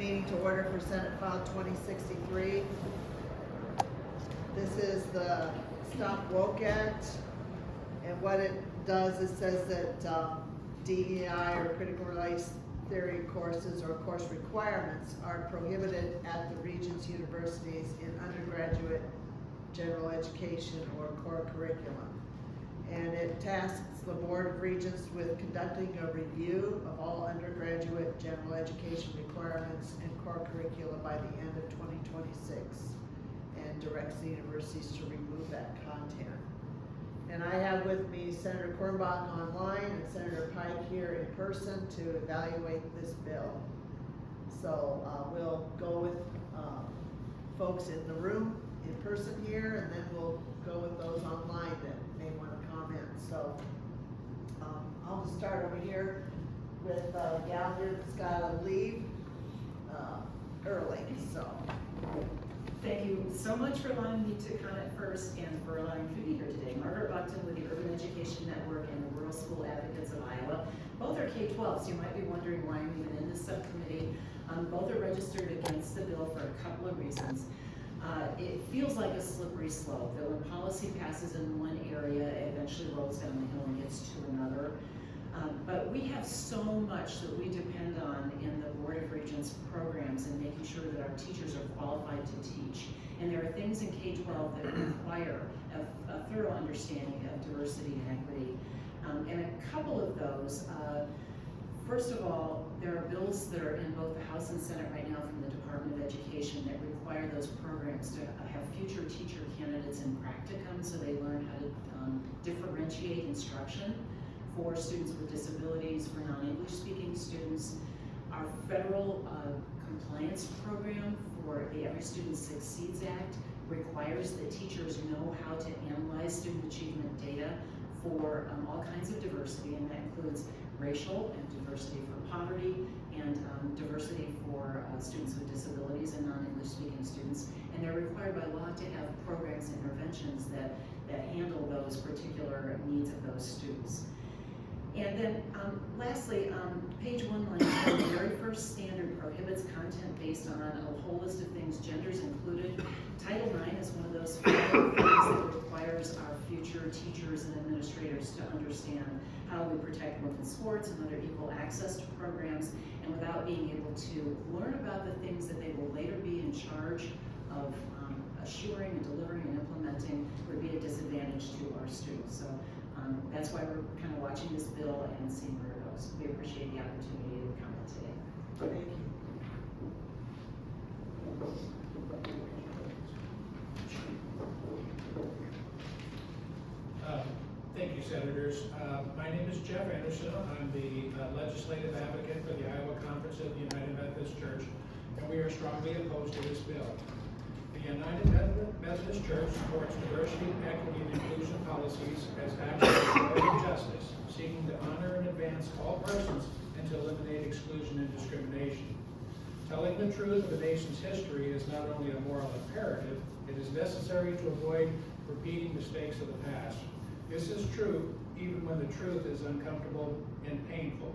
meeting to order for Senate File 2063. This is the Stop Woke Act, and what it does is says that DEI or critical race theory courses or course requirements are prohibited at the Regents universities in undergraduate general education or core curriculum. And it tasks the Board of Regents with conducting a review of all undergraduate general education requirements and core curricula by the end of 2026, and directs the universities to remove that content. And I have with me Senator Quirmbach online and Senator Pike here in person to evaluate this bill. So we'll go with folks in the room in person here, and then we'll go with those online that may want to comment. So I'll just start over here with a gal here that's got to leave early. So thank you so much for allowing me to comment first and for allowing me to be here today. Margaret Buckton with the Urban Education Network and the Rural School Advocates of Iowa. Both are K-12, so you might be wondering why I'm even in this subcommittee. Both are registered against the bill for a couple of reasons. It feels like a slippery slope, that when policy passes in one area, it eventually rolls down the hill and gets to another. But we have so much that we depend on in the Board of Regents programs and making sure that our teachers are qualified to teach. And there are things in K-12 that require a thorough understanding of diversity and equity. And a couple of those, first of all, there are bills that are in both the House and Senate right now from the Department of Education that require those programs to have future teacher candidates in practicum, so they learn how to differentiate instruction for students with disabilities, for non-English speaking students. Our federal compliance program for the Every Student Succeeds Act requires that teachers know how to analyze student achievement data for all kinds of diversity, and that includes racial and diversity for poverty and diversity for students with disabilities and non-English speaking students. And they're required by law to have programs and interventions that handle those particular needs of those students. And then lastly, page 1, line 4, the very first standard prohibits content based on a whole list of things, genders included. Title IX is one of those things that requires our future teachers and administrators to understand how we protect women's sports and other equal access to programs, and without being able to learn about the things that they will later be in charge of assuring and delivering and implementing would be a disadvantage to our students. So that's why we're kind of watching this bill and seeing where it goes. We appreciate the opportunity to comment today. thank you. Thank you, Senators. My name is Jeff Anderson. I'm the legislative advocate for the Iowa Conference of the United Methodist Church, and we are strongly opposed to this bill. The United Methodist Church supports diversity, equity, and inclusion policies as actions of justice, seeking to honor and advance all persons and to eliminate exclusion and discrimination. Telling the truth of a nation's history is not only a moral imperative, it is necessary to avoid repeating mistakes of the past. This is true even when the truth is uncomfortable and painful.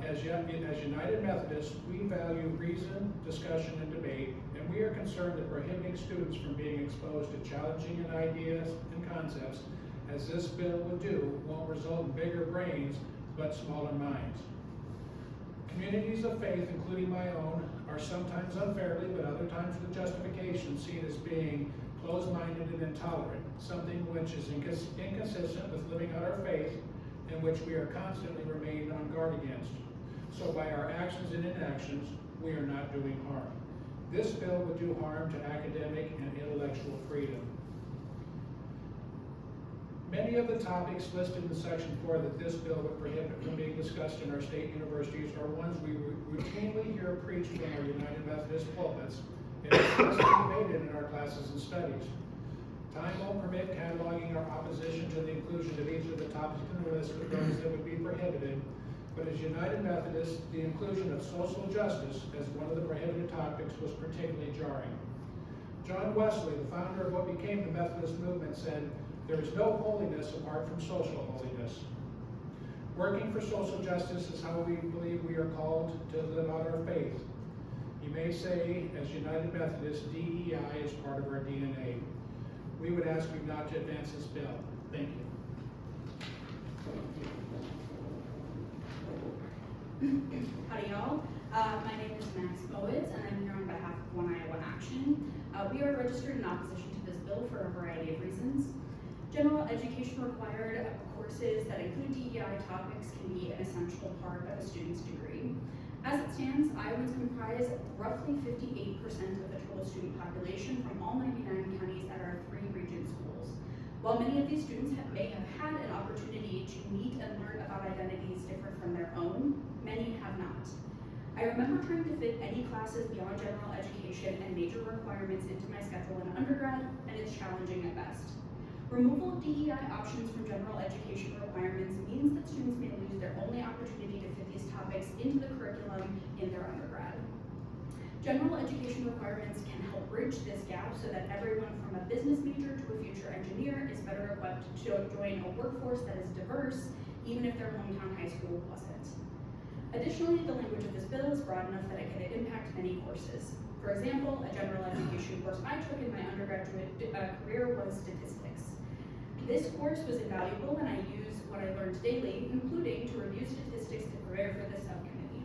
As United Methodists, we value reason, discussion, and debate, and we are concerned that prohibiting students from being exposed to challenging ideas and concepts, as this bill would do, won't result in bigger brains, but smaller minds. Communities of faith, including my own, are sometimes unfairly, but other times with justification, seen as being closed-minded and intolerant, something which is inconsistent with living out our faith, and which we are constantly remained on guard against. So by our actions and inactions, we are not doing harm. This bill would do harm to academic and intellectual freedom. Many of the topics listed in section 4 that this bill would prohibit from being discussed in our state universities are ones we routinely hear preached from our United Methodist pulpits and discussed and debated in our classes and studies. Time won't permit cataloging our opposition to the inclusion of each of the topics in the list of those that would be prohibited, but as United Methodists, the inclusion of social justice as one of the prohibited topics was particularly jarring. John Wesley, the founder of what became the Methodist movement, said, "There is no holiness apart from social holiness." Working for social justice is how we believe we are called to live out our faith. You may say, as United Methodists, DEI is part of our DNA. We would ask you not to advance this bill. Thank you. Howdy y'all. My name is Max Mowitz and I'm here on behalf of One Iowa Action. We are registered in opposition to this bill for a variety of reasons. General education required courses that include DEI topics can be an essential part of a student's degree. As it stands, Iowans comprise roughly 58% of the total student population from all 99 counties at our 3 region schools. While many of these students may have had an opportunity to meet and learn about identities different from their own, many have not. I remember trying to fit any classes beyond general education and major requirements into my schedule in undergrad, and it's challenging at best. Removal of DEI options from general education requirements means that students may lose their only opportunity to fit these topics into the curriculum in their undergrad. General education requirements can help bridge this gap so that everyone from a business major to a future engineer is better equipped to join a workforce that is diverse, even if their hometown high school wasn't. Additionally, the language of this bill is broad enough that it could impact many courses. For example, a general education course I took in my undergraduate career was statistics. This course was invaluable and I used what I learned daily, including to review statistics to prepare for this subcommittee.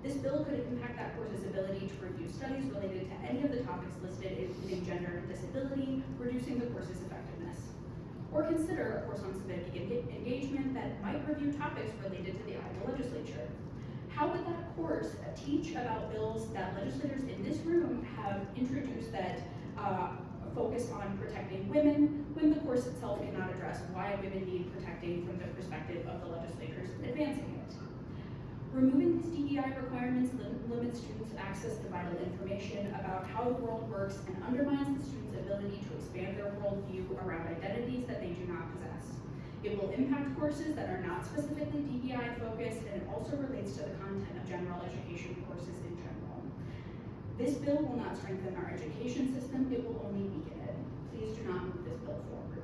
This bill could impact that course's ability to review studies related to any of the topics listed, including gender and disability, reducing the course's effectiveness. Or consider a course on civic engagement that might review topics related to the Iowa legislature. How would that course teach about bills that legislators in this room have introduced that focus on protecting women, when the course itself cannot address why women need protecting from the perspective of the legislators advancing it? Removing these DEI requirements limits students' access to vital information about how the world works and undermines the students' ability to expand their worldview around identities that they do not possess. It will impact courses that are not specifically DEI focused, and it also relates to the content of general education courses in general. This bill will not strengthen our education system, it will only weaken it. Please do not move this bill forward.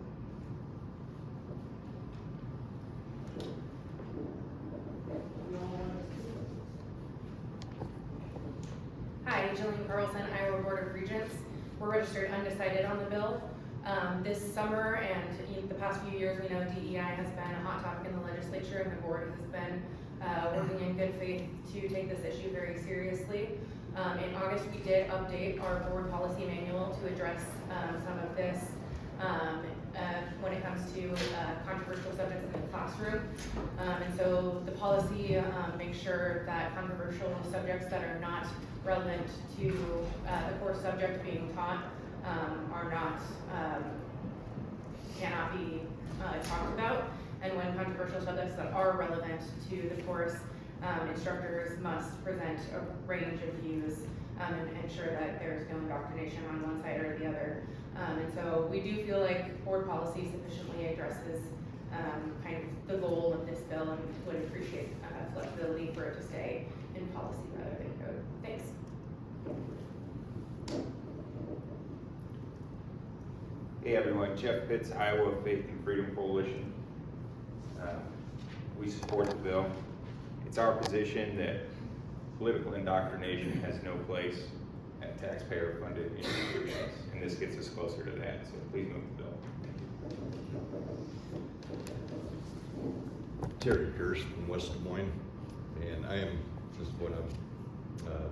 Hi, Jillian Carlson, Iowa Board of Regents. We're registered undecided on the bill. This summer and the past few years, we know DEI has been a hot topic in the legislature, and the board has been working in good faith to take this issue very seriously. In August, we did update our board policy manual to address some of this when it comes to controversial subjects in the classroom. And so the policy makes sure that controversial subjects that are not relevant to the core subject being taught are not, cannot be talked about. And when controversial subjects that are relevant to the course, instructors must present a range of views and ensure that there's no indoctrination on one side or the other. And so we do feel like board policy sufficiently addresses kind of the goal of this bill, and would appreciate flexibility for it to stay in policy rather than code. Thanks. Hey everyone, Jeff Pitts, Iowa Faith and Freedom Coalition. We support the bill. It's our position that political indoctrination has no place at taxpayer-funded institutions, and this gets us closer to that, so please move the bill. Terry Pierce from West Des Moines, and I am just want to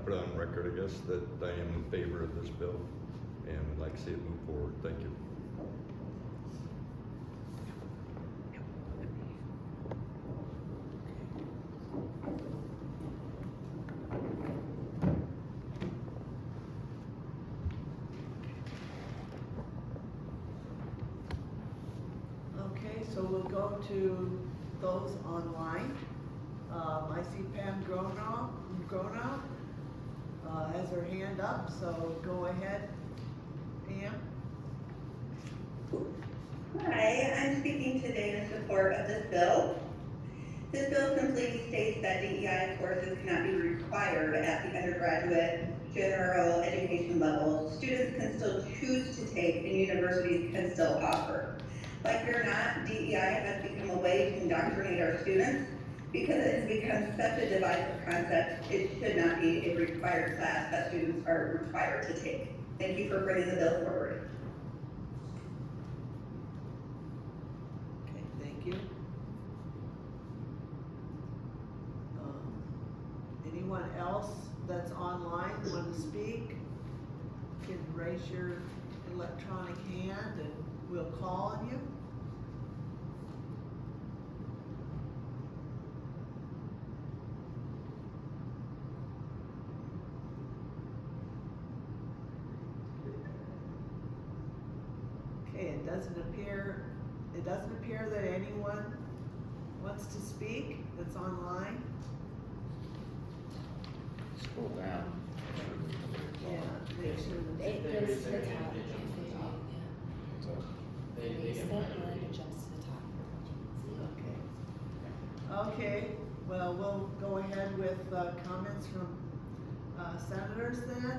put on record, I guess, that I am in favor of this bill and would like to see it move forward. Thank you. Okay, so we'll go to those online. I see Pam Gronow has her hand up, so go ahead, Pam. Hi, I'm speaking today in support of this bill. This bill simply states that DEI courses cannot be required at the undergraduate general education level. Students can still choose to take, and universities can still offer. Like it or not, DEI has become a way to indoctrinate our students. Because it has become such a divisive concept, it should not be a required class that students are required to take. Thank you for bringing the bill forward. Okay, thank you. Anyone else that's online want to speak? You can raise your electronic hand and we'll call on you. Okay, it doesn't appear that anyone wants to speak that's online. Scroll down. Yeah, make sure that It they're goes to the there. top. So, Raise the hand, it jumps to the top. Okay. Okay, well, we'll go ahead with comments from senators then.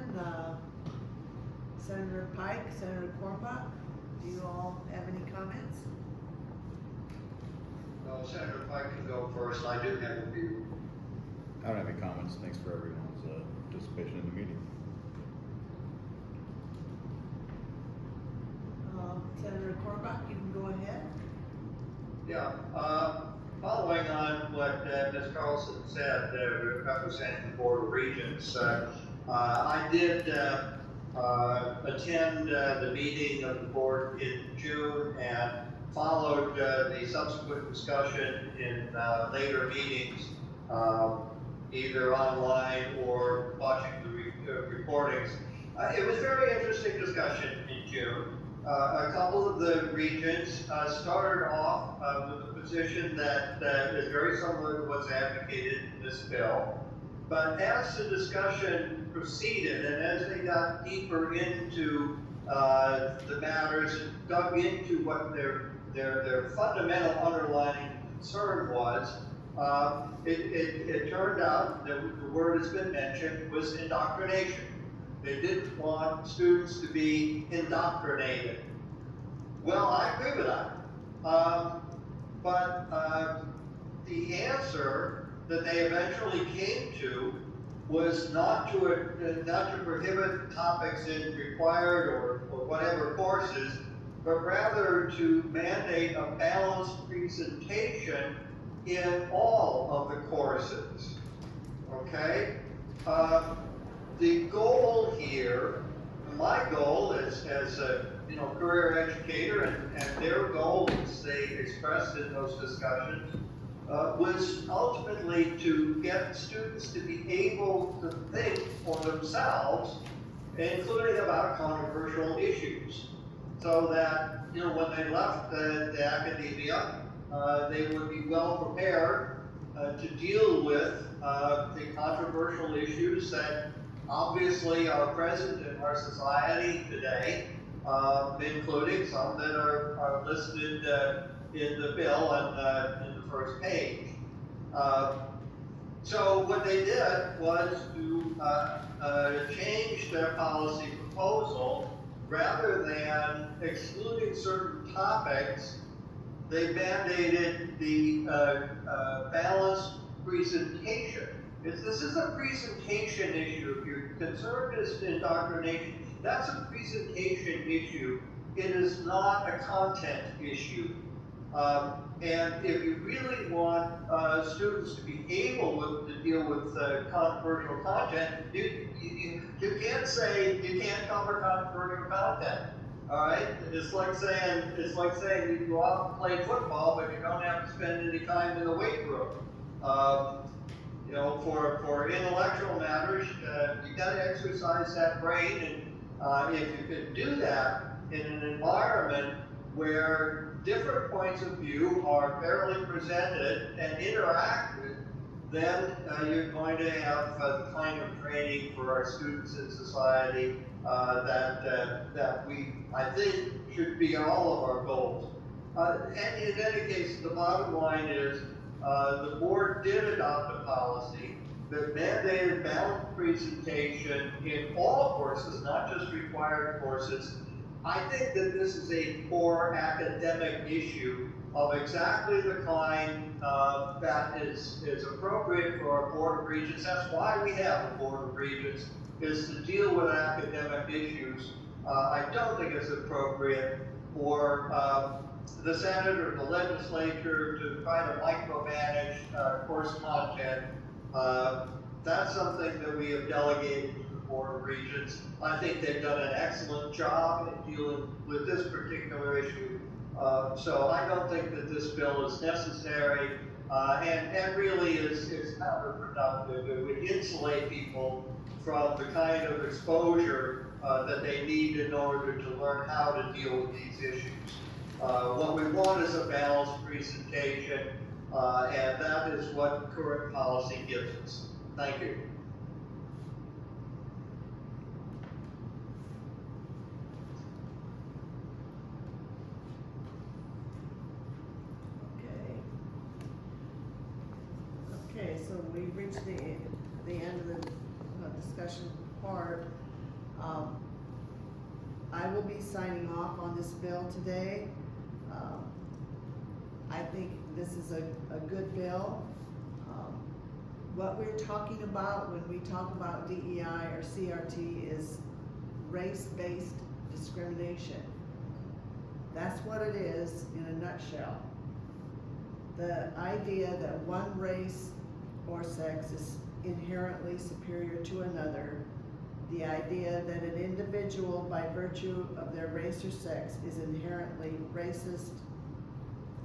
Senator Pike, Senator Quirmbach, do you all have any comments? Well, Senator Pike can go first. I do have a few. I don't have any comments. Thanks for everyone's participation in the meeting. Senator Quirmbach, you can go ahead. Yeah, following on what Ms. Carlson said, representing the Board of Regents, I did attend the meeting of the board in June and followed the subsequent discussion in later meetings, either online or watching the recordings. It was a very interesting discussion in June. A couple of the regents started off with a position that is very similar to what's advocated in this bill. But as the discussion proceeded and as they got deeper into the matters, dug into what their fundamental underlying concern was, it turned out that the word has been mentioned was indoctrination. They didn't want students to be indoctrinated. Well, I agree with that. But the answer that they eventually came to was not to prohibit topics in required or whatever courses, but rather to mandate a balanced presentation in all of the courses. Okay? The goal here, my goal as a career educator, and their goal, as they expressed in those discussions, was ultimately to get students to be able to think for themselves, including about controversial issues, so that when they left the academia, they would be well prepared to deal with the controversial issues that obviously are present in our society today, including some that are listed in the bill and in the first page. So what they did was to change their policy proposal. Rather than excluding certain topics, they mandated the balanced presentation. This is a presentation issue. If your concern is indoctrination, that's a presentation issue. It is not a content issue. And if you really want students to be able to deal with controversial content, you can't say you can't cover controversial content. All right, it's like saying you can go out and play football, but you don't have to spend any time in the weight room. For intellectual matters, you got to exercise that brain, and if you can do that in an environment where different points of view are fairly presented and interacted, then you're going to have the kind of training for our students in society that we, I think, should be all of our goals. And in any case, the bottom line is the board did adopt a policy that mandated balanced presentation in all courses, not just required courses. I think that this is a core academic issue of exactly the kind that is appropriate for our Board of Regents. That's why we have a Board of Regents, is to deal with academic issues. I don't think it's appropriate for the Senate or the legislature to try to micromanage course content. That's something that we have delegated to the Board of Regents. I think they've done an excellent job in dealing with this particular issue. So I don't think that this bill is necessary and really is counterproductive. It would insulate people from the kind of exposure that they need in order to learn how to deal with these issues. What we want is a balanced presentation, and that is what current policy gives us. Thank you. Okay, so we've reached the end of the discussion part. I will be signing off on this bill today. I think this is a good bill. What we're talking about when we talk about DEI or CRT is race-based discrimination. That's what it is in a nutshell. The idea that one race or sex is inherently superior to another, the idea that an individual by virtue of their race or sex is inherently racist,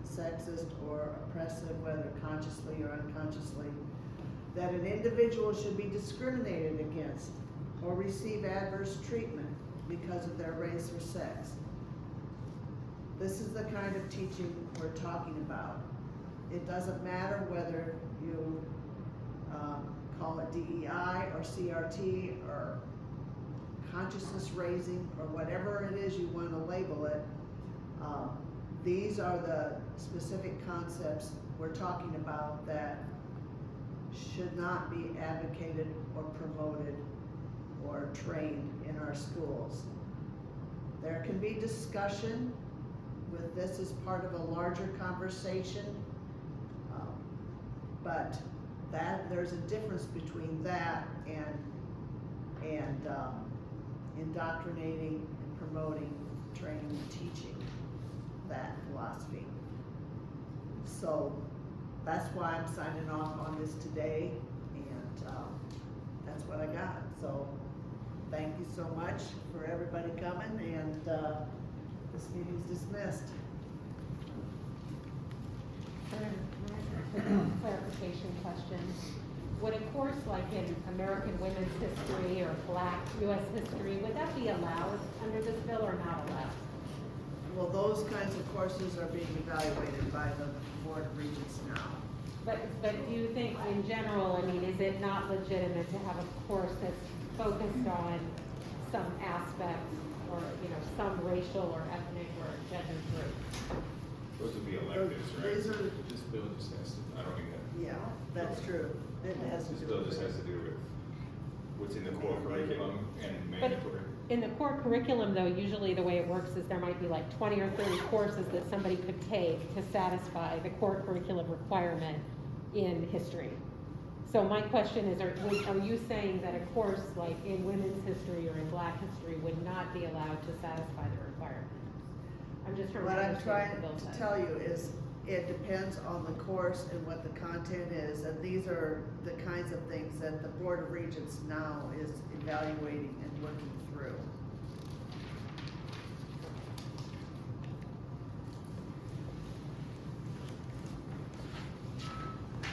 sexist, or oppressive, whether consciously or unconsciously, that an individual should be discriminated against or receive adverse treatment because of their race or sex. This is the kind of teaching we're talking about. It doesn't matter whether you call it DEI or CRT or consciousness raising or whatever it is you want to label it. These are the specific concepts we're talking about that should not be advocated or promoted or trained in our schools. There can be discussion with this as part of a larger conversation, but there's a difference between that and indoctrinating and promoting, training, and teaching that philosophy. So that's why I'm signing off on this today, and that's what I got. So thank you so much for everybody coming, and this meeting's dismissed. Clarification question. Would a course like in American women's history or Black U.S. history, would that be allowed under this bill or not allowed? Well, those kinds of courses are being evaluated by the Board of Regents now. But do you think in general, I mean, is it not legitimate to have a course that's focused on some aspect or, you know, some racial or ethnic or gender group? Those would be electives, right? These are, This bill just has to, I don't think that. yeah, that's true. It has to This do bill with just has to do with what's in the core curriculum and mandatory. In the core curriculum, though, usually the way it works is there might be like 20 or 30 courses that somebody could take to satisfy the core curriculum requirement in history. So my question is, are you saying that a course like in women's history or in Black history would not be allowed to satisfy the requirement? I'm just trying to What I'm understand trying what the bill to says. tell you is, it depends on the course and what the content is, and these are the kinds of things that the Board of Regents now is evaluating and working